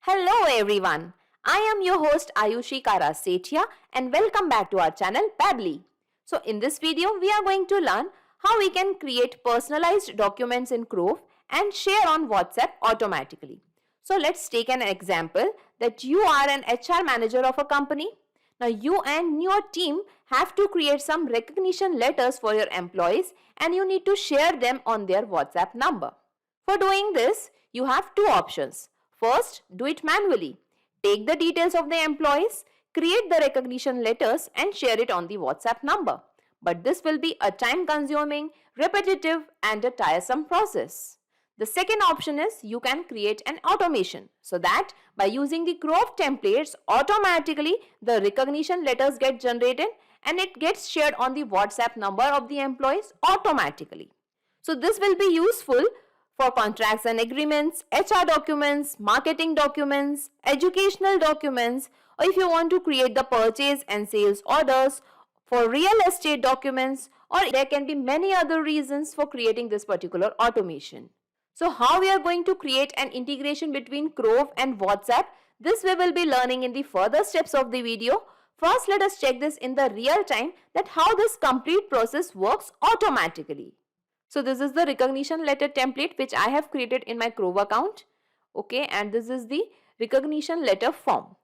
Hello everyone. I am your host Ayushi Kara Sethia and welcome back to our channel Pabbly. So in this video we are going to learn how we can create personalized documents in Crove and share on WhatsApp automatically. So let's take an example that you are an HR manager of a company. Now you and your team have to create some recognition letters for your employees and you need to share them on their WhatsApp number. For doing this, you have two options. First, do it manually. Take the details of the employees, create the recognition letters and share it on the WhatsApp number. But this will be a time consuming, repetitive and a tiresome process. The second option is you can create an automation so that by using the Crove templates, automatically the recognition letters get generated and it gets shared on the WhatsApp number of the employees automatically. So this will be useful for contracts and agreements, HR documents, marketing documents, educational documents, or if you want to create the purchase and sales orders, for real estate documents, or there can be many other reasons for creating this particular automation. So how we are going to create an integration between Crove and WhatsApp, this we will be learning in the further steps of the video. First, let us check this in the real time that how this complete process works automatically. So this is the recognition letter template which I have created in my Crove account. Okay, and this is the recognition letter form.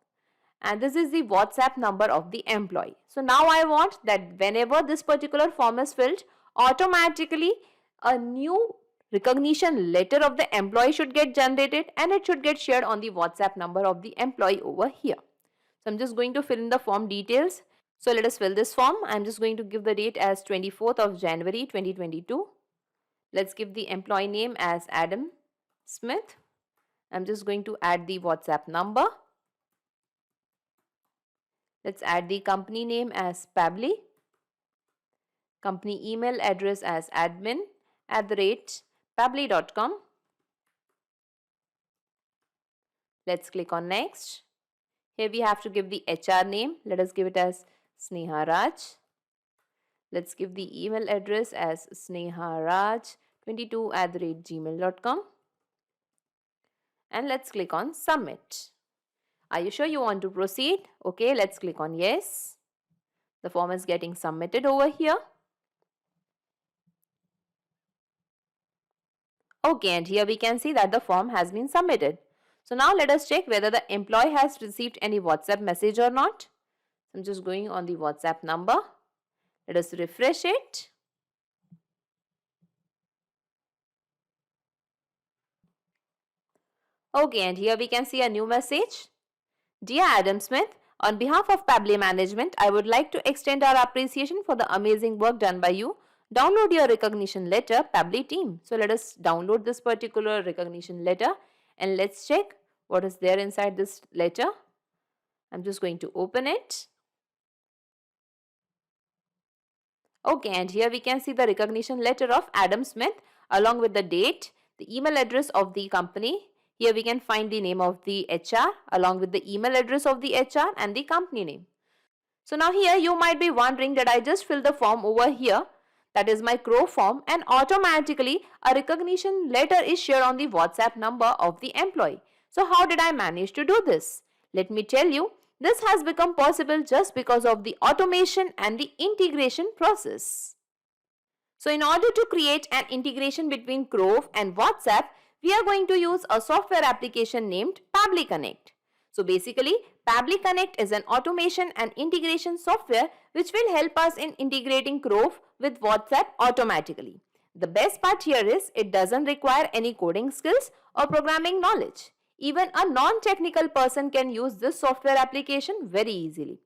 And this is the WhatsApp number of the employee. So now I want that whenever this particular form is filled, automatically a new recognition letter of the employee should get generated and it should get shared on the WhatsApp number of the employee over here. So I'm just going to fill in the form details. So let us fill this form. I'm just going to give the date as 24th of January 2022. Let's give the employee name as Adam Smith. I'm just going to add the WhatsApp number. Let's add the company name as Pabbly. Company email address as admin@pabbly.com. Let's click on next. Here we have to give the HR name. Let us give it as Sneha Raj. Let's give the email address as sneharaj22@gmail.com. And let's click on submit. Are you sure you want to proceed? Okay, let's click on yes. The form is getting submitted over here. Okay, and here we can see that the form has been submitted. So now let us check whether the employee has received any WhatsApp message or not. I'm just going on the WhatsApp number. Let us refresh it. Okay, and here we can see a new message. Dear Adam Smith, on behalf of Pabbly Management, I would like to extend our appreciation for the amazing work done by you. Download your recognition letter, Pabbly team. So let us download this particular recognition letter and let's check what is there inside this letter. I'm just going to open it. Okay, and here we can see the recognition letter of Adam Smith along with the date, the email address of the company. Here we can find the name of the HR along with the email address of the HR and the company name. So now here you might be wondering that I just filled the form over here. That is my Crove form and automatically a recognition letter is shared on the WhatsApp number of the employee. So how did I manage to do this? Let me tell you. This has become possible just because of the automation and the integration process. So in order to create an integration between Crove and WhatsApp, we are going to use a software application named Pabbly Connect. So basically, Pabbly Connect is an automation and integration software which will help us in integrating Crove with WhatsApp automatically. The best part here is it doesn't require any coding skills or programming knowledge. Even a non-technical person can use this software application very easily.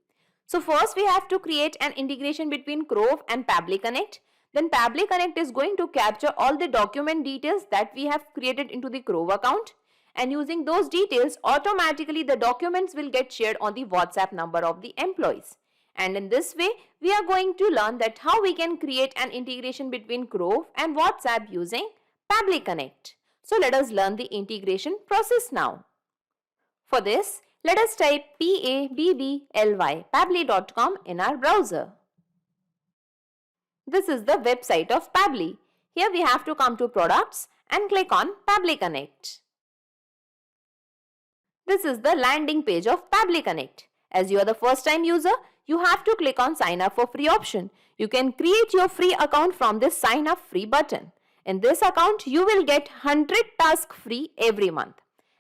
So first we have to create an integration between Crove and Pabbly Connect. Then Pabbly Connect is going to capture all the document details that we have created into the Crove account. And using those details, automatically the documents will get shared on the WhatsApp number of the employees. And in this way, we are going to learn that how we can create an integration between Crove and WhatsApp using Pabbly Connect. So let us learn the integration process now. For this, let us type pabbly pabbly.com in our browser. This is the website of Pabbly. Here we have to come to products and click on Pabbly Connect. This is the landing page of Pabbly Connect. As you are the first time user, you have to click on sign up for free option. You can create your free account from this sign up free button. In this account, you will get 100 tasks free every month.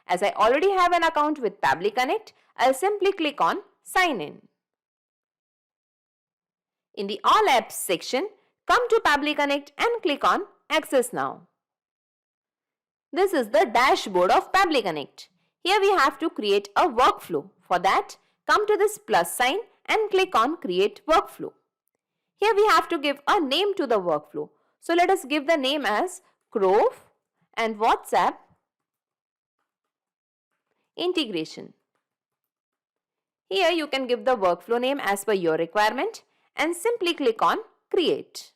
As I already have an account with Pabbly Connect, I'll simply click on sign in. In the all apps section, come to Pabbly Connect and click on access now. This is the dashboard of Pabbly Connect. Here we have to create a workflow. For that, come to this plus sign and click on create workflow. Here we have to give a name to the workflow. So let us give the name as Crove and WhatsApp integration. Here you can give the workflow name as per your requirement and simply click on create.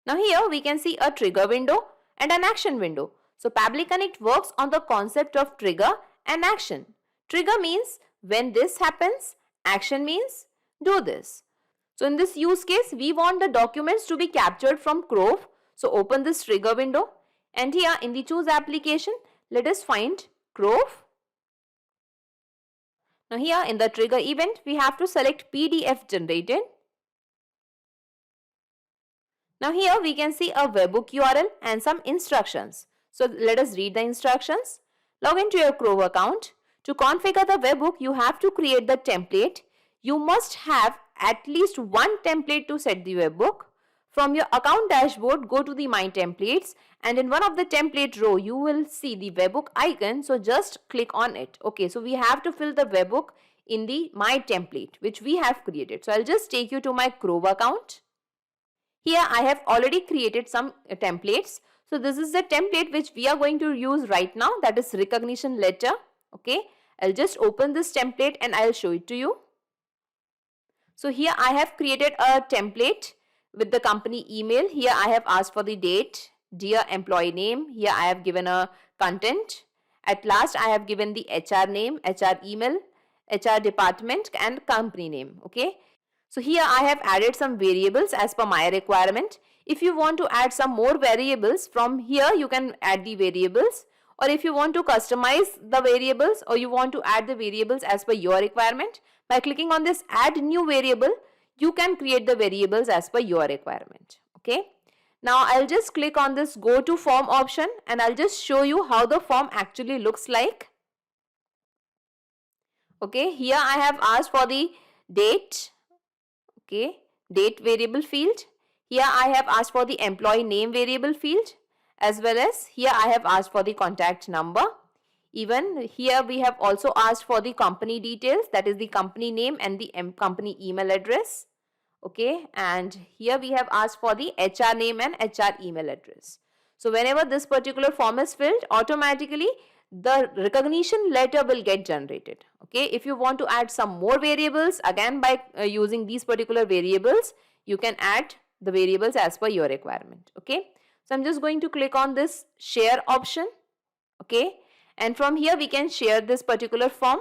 Now here we can see a trigger window and an action window. So Pabbly Connect works on the concept of trigger and action. Trigger means when this happens, action means do this. So in this use case, we want the documents to be captured from Crove. So open this trigger window and here in the choose application, let us find Crove. Now here in the trigger event, we have to select PDF generated. Now here we can see a webhook URL and some instructions. So let us read the instructions. Log into your Crove account. To configure the webhook, you have to create the template. You must have at least one template to set the webhook. From your account dashboard, go to the My Templates and in one of the template row, you will see the webhook icon. So just click on it. Okay, so we have to fill the webhook in the My Template, which we have created. So I'll just take you to my Crove account. Here I have already created some templates. So this is the template which we are going to use right now, that is recognition letter. Okay, I'll just open this template and I'll show it to you. So here I have created a template with the company email. Here I have asked for the date, dear employee name. Here I have given a content. At last I have given the HR name, HR email, HR department and company name. Okay. So here I have added some variables as per my requirement. If you want to add some more variables, from here you can add the variables, or if you want to customize the variables or you want to add the variables as per your requirement, by clicking on this add new variable, you can create the variables as per your requirement. Okay. Now I'll just click on this go to form option and I'll just show you how the form actually looks like. Okay, here I have asked for the date. Okay, date variable field. Here I have asked for the employee name variable field, as well as here I have asked for the contact number. Even here we have also asked for the company details, that is the company name and the company email address. Okay, and here we have asked for the HR name and HR email address. So whenever this particular form is filled, automatically the recognition letter will get generated. Okay, if you want to add some more variables, again by using these particular variables, you can add the variables as per your requirement. Okay, so I'm just going to click on this share option. Okay, and from here we can share this particular form.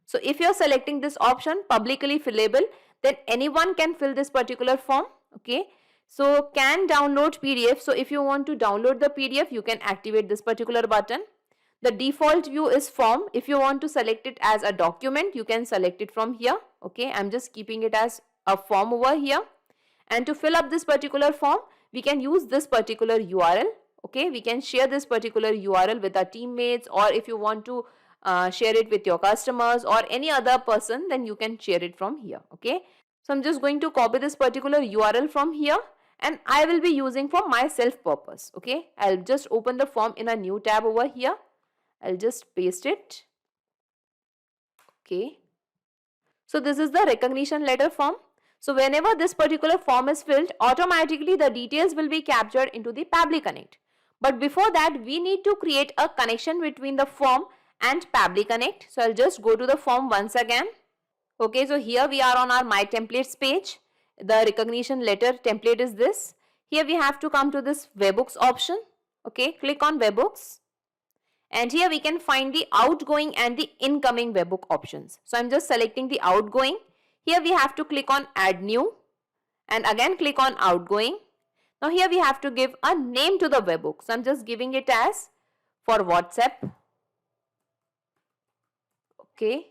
So if you're selecting this option, publicly fillable, then anyone can fill this particular form. Okay, so can download PDF. So if you want to download the PDF, you can activate this particular button. The default view is form. If you want to select it as a document, you can select it from here. Okay, I'm just keeping it as a form over here. And to fill up this particular form, we can use this particular URL. Okay, we can share this particular URL with our teammates, or if you want to share it with your customers or any other person, then you can share it from here. Okay, so I'm just going to copy this particular URL from here and I will be using for my self purpose. Okay, I'll just open the form in a new tab over here. I'll just paste it. Okay, so this is the recognition letter form. So whenever this particular form is filled, automatically the details will be captured into the Pabbly Connect. But before that, we need to create a connection between the form and Pabbly Connect. So I'll just go to the form once again. Okay, so here we are on our My Templates page. The recognition letter template is this. Here we have to come to this webhooks option. Okay, click on webhooks. And here we can find the outgoing and the incoming webhook options. So I'm just selecting the outgoing. Here we have to click on add new and again click on outgoing. Now here we have to give a name to the webhook. So I'm just giving it as for WhatsApp Okay.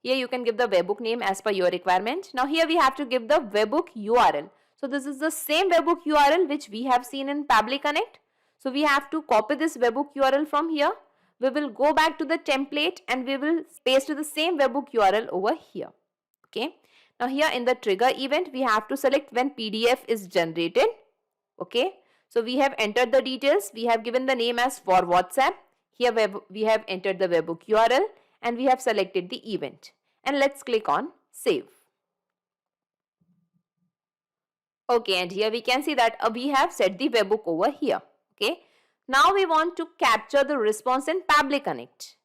Here you can give the webhook name as per your requirement. Now here we have to give the webhook URL. So this is the same webhook URL which we have seen in Pabbly Connect. So we have to copy this webhook URL from here. We will go back to the template and we will paste the same webhook URL over here. Okay. Now here in the trigger event, we have to select when PDF is generated. Okay. So we have entered the details. We have given the name as for WhatsApp. Here we have entered the webhook URL and we have selected the event. And let's click on save. Okay, and here we can see that we have set the webhook over here. Okay. Now we want to capture the response in Pabbly Connect.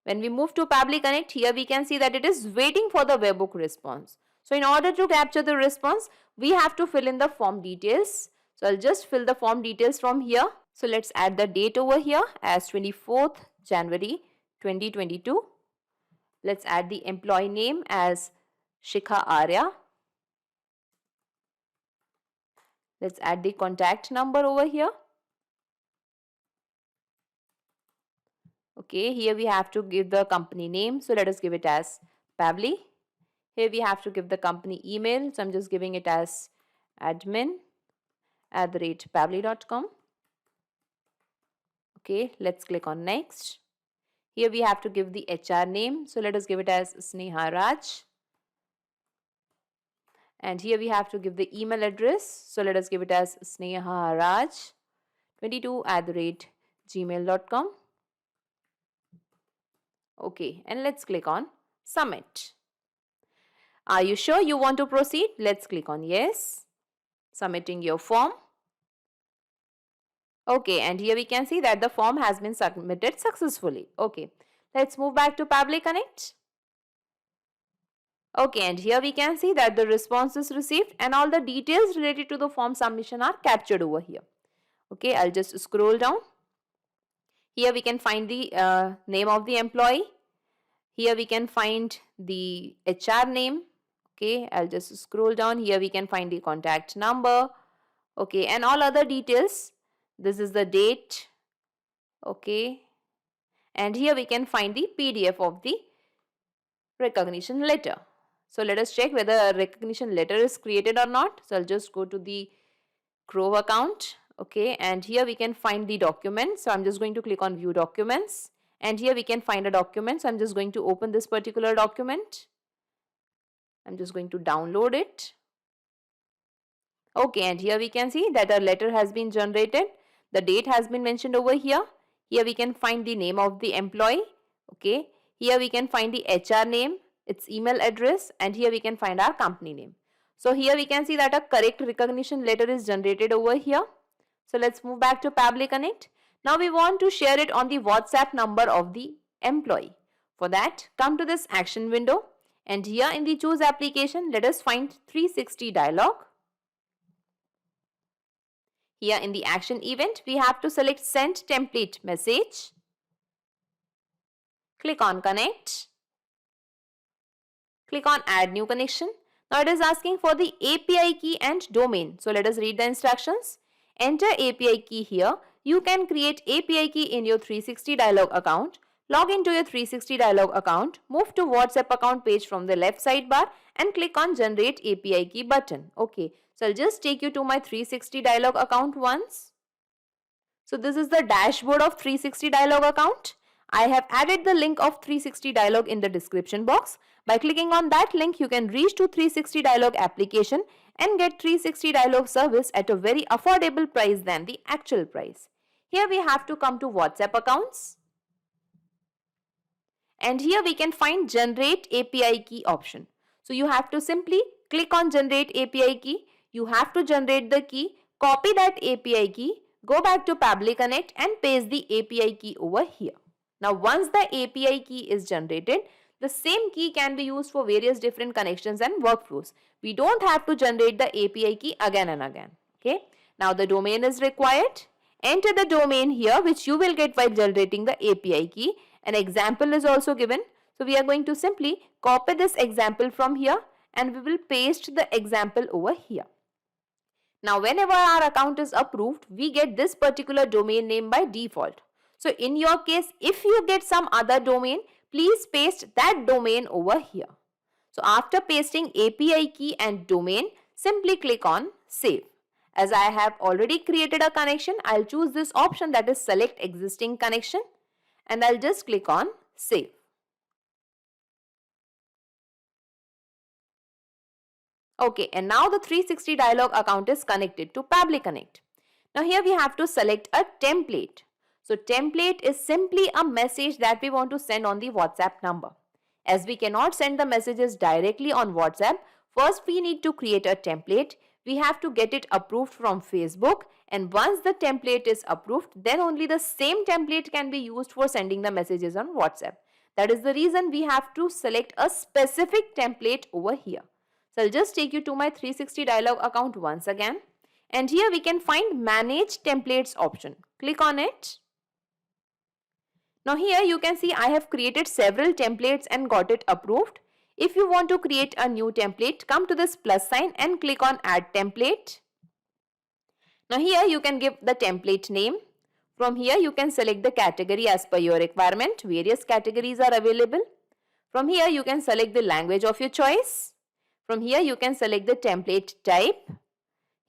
When we move to Pabbly Connect, here we can see that it is waiting for the webhook response. So in order to capture the response, we have to fill in the form details. So I'll just fill the form details from here. So let's add the date over here as 24th January 2022. Let's add the employee name as Shikha Arya. Let's add the contact number over here. Okay, here we have to give the company name. So let us give it as Pabbly. Here we have to give the company email. So I'm just giving it as admin@pabbly.com. Okay, let's click on next. Here we have to give the HR name. So let us give it as Sneha Raj. And here we have to give the email address. So let us give it as sneharaj22@gmail.com. Okay, and let's click on submit. Are you sure you want to proceed? Let's click on yes. Submitting your form. Okay, and here we can see that the form has been submitted successfully. Okay, let's move back to Pabbly Connect. Okay, and here we can see that the response is received and all the details related to the form submission are captured over here. Okay, I'll just scroll down. Here we can find the name of the employee. Here we can find the HR name. Okay, I'll just scroll down. Here we can find the contact number. Okay, and all other details. This is the date. Okay, and here we can find the PDF of the recognition letter. So let us check whether a recognition letter is created or not. So I'll just go to the Grove account. Okay, and here we can find the document. So I'm just going to click on view documents. And here we can find a document. So I'm just going to open this particular document. I'm just going to download it. Okay, and here we can see that a letter has been generated. The date has been mentioned over here. Here we can find the name of the employee. Okay, here we can find the HR name, its email address, and here we can find our company name. So here we can see that a correct recognition letter is generated over here. So let's move back to Pabbly Connect. Now we want to share it on the WhatsApp number of the employee. For that, come to this action window and here in the choose application, let us find 360 dialog. Here in the action event, we have to select send template message. Click on connect. Click on add new connection. Now it is asking for the API key and domain. So let us read the instructions. Enter API key here. You can create API key in your 360 dialog account. Log into your 360 dialog account. Move to WhatsApp account page from the left sidebar and click on generate API key button. Okay. So I'll just take you to my 360 dialog account once. So this is the dashboard of 360 dialog account. I have added the link of 360 dialog in the description box. By clicking on that link, you can reach to 360 dialog application and get 360 dialog service at a very affordable price than the actual price. Here we have to come to WhatsApp accounts. And here we can find generate API key option. So you have to simply click on generate API key. You have to generate the key, copy that API key, go back to Pabbly Connect and paste the API key over here. Now once the API key is generated, the same key can be used for various different connections and workflows. We don't have to generate the API key again and again. Okay. Now the domain is required. Enter the domain here which you will get while generating the API key. An example is also given. So we are going to simply copy this example from here and we will paste the example over here. Now whenever our account is approved, we get this particular domain name by default. So in your case, if you get some other domain, please paste that domain over here. So after pasting API key and domain, simply click on save. As I have already created a connection, I'll choose this option, that is select existing connection, and I'll just click on save. Okay, and now the 360 dialog account is connected to Pabbly Connect. Now here we have to select a template. So template is simply a message that we want to send on the WhatsApp number. As we cannot send the messages directly on WhatsApp, first we need to create a template. We have to get it approved from Facebook, and once the template is approved, then only the same template can be used for sending the messages on WhatsApp. That is the reason we have to select a specific template over here. So I'll just take you to my 360 dialog account once again, and here we can find manage templates option. Click on it. Now here you can see I have created several templates and got it approved. If you want to create a new template, come to this plus sign and click on add template. Now here you can give the template name. From here you can select the category as per your requirement. Various categories are available. From here you can select the language of your choice. From here you can select the template type.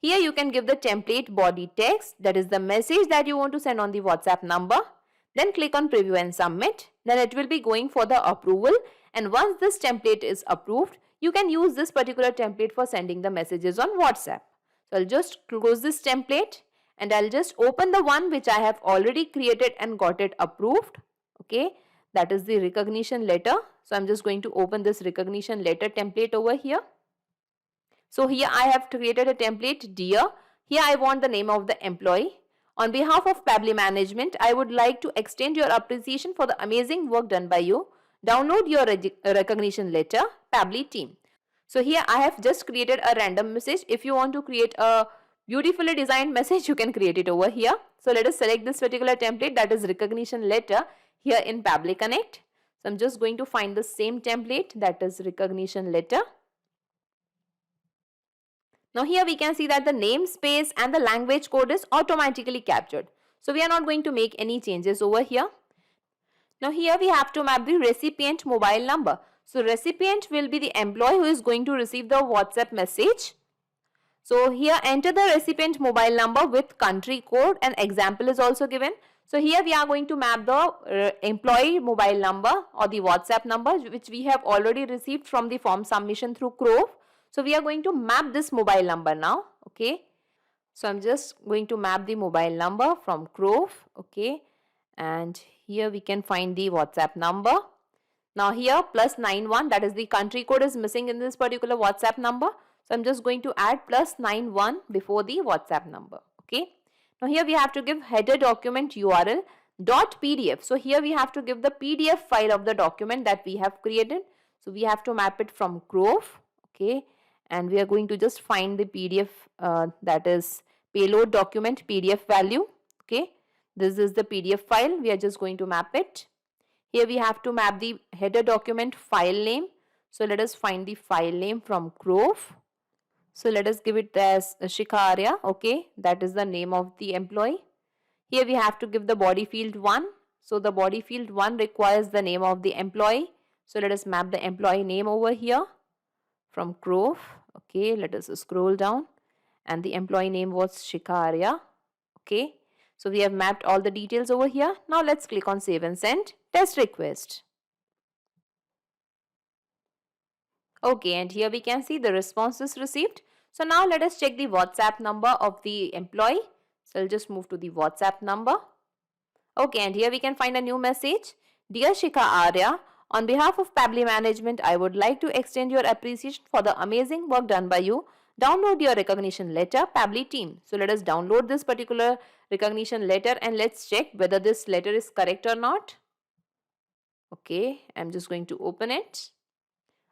Here you can give the template body text, that is the message that you want to send on the WhatsApp number. Then click on preview and submit. Then it will be going for the approval, and once this template is approved, you can use this particular template for sending the messages on WhatsApp. So I'll just close this template and I'll just open the one which I have already created and got it approved. Okay, that is the recognition letter. So I'm just going to open this recognition letter template over here. So here I have created a template, dear. Here I want the name of the employee. On behalf of Pabbly management, I would like to extend your appreciation for the amazing work done by you. Download your recognition letter, Pabbly team. So here I have just created a random message. If you want to create a beautifully designed message, you can create it over here. So let us select this particular template, that is recognition letter, here in Pabbly Connect. So I'm just going to find the same template, that is recognition letter. Now here we can see that the namespace and the language code is automatically captured. So we are not going to make any changes over here. Now here we have to map the recipient mobile number. So recipient will be the employee who is going to receive the WhatsApp message. So here enter the recipient mobile number with country code, and example is also given. So here we are going to map the employee mobile number or the WhatsApp number which we have already received from the form submission through Crove. So we are going to map this mobile number now. Okay. So I'm just going to map the mobile number from Crove. Okay. And here we can find the WhatsApp number. Now here +91, that is the country code, is missing in this particular WhatsApp number. So I'm just going to add +91 before the WhatsApp number. Okay. Now here we have to give header document URL .pdf. So here we have to give the PDF file of the document that we have created. So we have to map it from Crove. Okay. And we are going to just find the PDF, that is payload document PDF value. Okay. This is the PDF file. We are just going to map it. Here we have to map the header document file name. So let us find the file name from Crove. So let us give it as Shikha Arya. Okay. That is the name of the employee. Here we have to give the body field 1. So the body field 1 requires the name of the employee. So let us map the employee name over here from Crove. Okay, let us scroll down, and the employee name was Shikha Arya. Okay, so we have mapped all the details over here. Now let's click on save and send test request. Okay, and here we can see the response is received. So now let us check the WhatsApp number of the employee. So I'll just move to the WhatsApp number. Okay, and here we can find a new message. Dear Shikha Arya, on behalf of Pabbly management, I would like to extend your appreciation for the amazing work done by you. Download your recognition letter, Pabbly team. So let us download this particular recognition letter and let's check whether this letter is correct or not. Okay, I'm just going to open it.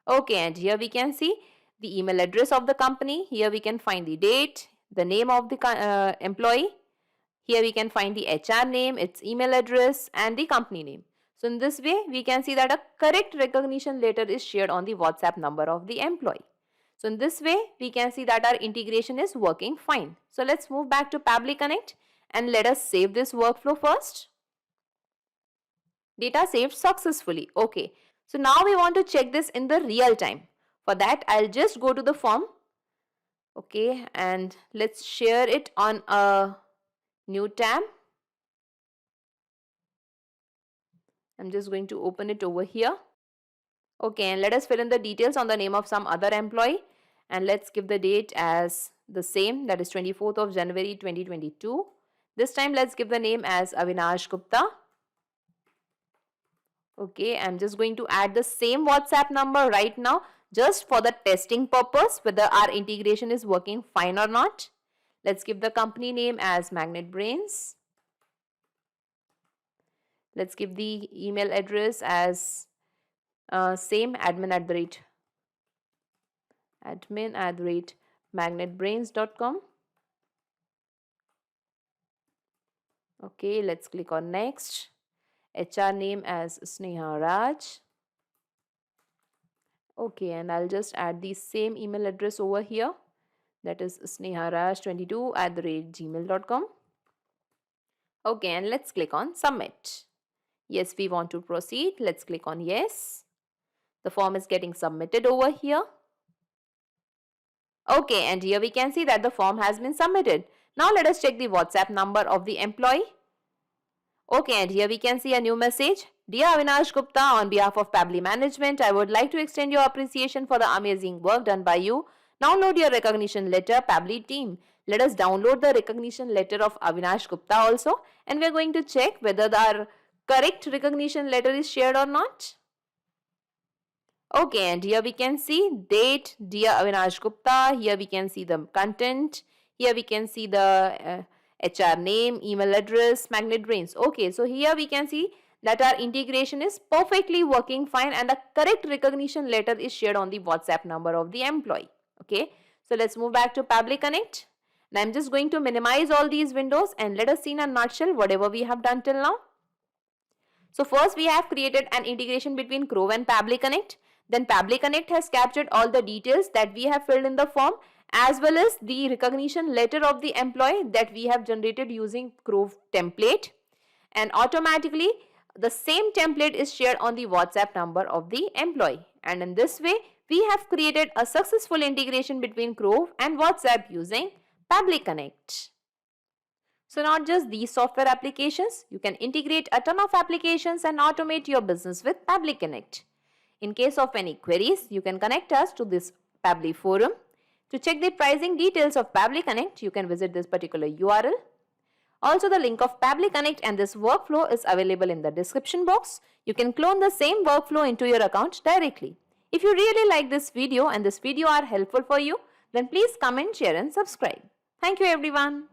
Okay, and here we can see the email address of the company. Here we can find the date, the name of the employee. Here we can find the HR name, its email address, and the company name. So in this way, we can see that a correct recognition letter is shared on the WhatsApp number of the employee. So in this way, we can see that our integration is working fine. So let's move back to Pabbly Connect and let us save this workflow first. Data saved successfully. Okay. So now we want to check this in the real time. For that, I'll just go to the form. Okay, and let's share it on a new tab. I'm just going to open it over here. Okay, and let us fill in the details on the name of some other employee. And let's give the date as the same, that is 24th of January 2022. This time let's give the name as Avinash Gupta. Okay, I'm just going to add the same WhatsApp number right now just for the testing purpose, whether our integration is working fine or not. Let's give the company name as Magnet Brains. Let's give the email address as same, admin@magnetbrains.com. Okay, let's click on next. HR name as Sneha Raj. Okay, and I'll just add the same email address over here, that is sneharaj22@gmail.com. Okay, and let's click on submit. Yes, we want to proceed. Let's click on yes. The form is getting submitted over here. Okay, and here we can see that the form has been submitted. Now let us check the WhatsApp number of the employee. Okay, and here we can see a new message. Dear Avinash Gupta, on behalf of Pabbly Management, I would like to extend your appreciation for the amazing work done by you. Download your recognition letter, Pabbly team. Let us download the recognition letter of Avinash Gupta also, and we are going to check whether the correct recognition letter is shared or not. Okay, and here we can see date, Dear Avinash Gupta. Here we can see the content. Here we can see the HR name, email address, Magnet Brains. Okay, so here we can see that our integration is perfectly working fine and the correct recognition letter is shared on the WhatsApp number of the employee. Okay, so let's move back to Pabbly Connect. Now I'm just going to minimize all these windows and let us see in a nutshell whatever we have done till now. So first we have created an integration between Crow and Pabbly Connect. Then Pabbly Connect has captured all the details that we have filled in the form, as well as the recognition letter of the employee that we have generated using Crow template. And automatically the same template is shared on the WhatsApp number of the employee. And in this way, we have created a successful integration between Crow and WhatsApp using Pabbly Connect. So not just these software applications, you can integrate a ton of applications and automate your business with Pabbly Connect. In case of any queries, you can connect us to this Pabbly forum. To check the pricing details of Pabbly Connect, you can visit this particular URL. Also, the link of Pabbly Connect and this workflow is available in the description box. You can clone the same workflow into your account directly. If you really like this video and this video are helpful for you, then please comment, share and subscribe. Thank you everyone.